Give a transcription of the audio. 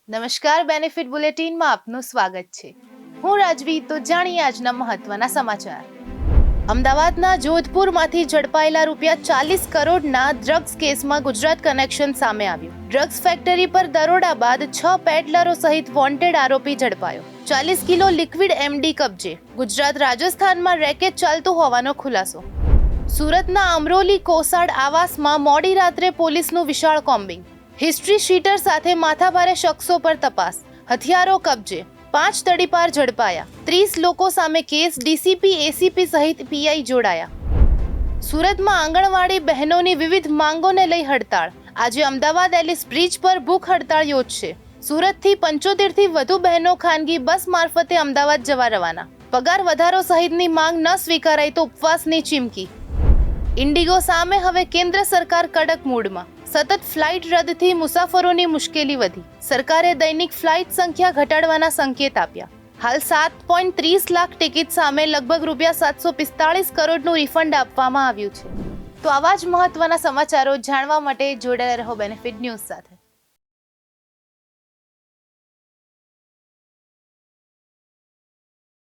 નમસ્કાર, બેનિફિટ બુલેટિનમાં આપનું સ્વાગત છે. હું રાજવી. તો જાણીએ આજના મહત્વના સમાચાર. અમદાવાદના જોધપુરમાંથી ઝડપાયેલા ₹40 કરોડના ડ્રગ્સ કેસમાં ગુજરાત કનેક્શન સામે આવ્યું. ડ્રગ્સ ફેક્ટરી પર દરોડા બાદ 6 પેડલરો સહિત વોન્ટેડ આરોપી ઝડપાયો. 40 કિલો લિક્વિડ એમડી કબજે. ગુજરાત રાજસ્થાનમાં રેકેટ ચાલતું હોવાનો ખુલાસો. સુરતના અમરોલી કોસાડ આવાસમાં મોડી રાત્રે પોલીસનું વિશાળ કોમ્બિંગ. હિસ્ટ્રી શીટર સાથે માથાભારે શખ્સો પર તપાસ. હથિયારો કબજે. 5 તડીપાર ઝડપાયા. 30 લોકો સામે કેસ. ડીસીપી, એસીપી સહિત પીઆઈ જોડાયા. સુરતમાં આંગણવાડી બહેનોની વિવિધ માંગોને લઈ હડતાળ. આજે અમદાવાદ એલિસ બ્રિજ પર ભૂખ હડતાળ યોજશે. સુરતથી 75થી વધુ બહેનો ખાનગી બસ મારફતે અમદાવાદ જવા રવાના. પગાર વધારો સહિતની માંગ ન સ્વીકારાય તો ઉપવાસની ચીમકી. ઇન્ડિગો સામે હવે કેન્દ્ર સરકાર કડક મૂડમાં. સતત ફ્લાઇટ રદથી મુસાફરોની મુશ્કેલી વધી. સરકારે દૈનિક ફ્લાઇટ સંખ્યા ઘટાડવાના સંકેત આપ્યા. હાલ 7.30 લાખ ટિકિટ સામે લગભગ ₹745 કરોડનું રિફંડ આપવામાં આવ્યું છે. તો આવા જ મહત્વના સમાચારો જાણવા માટે જોડાયેલા રહો બેનિફિટ ન્યૂઝ સાથે.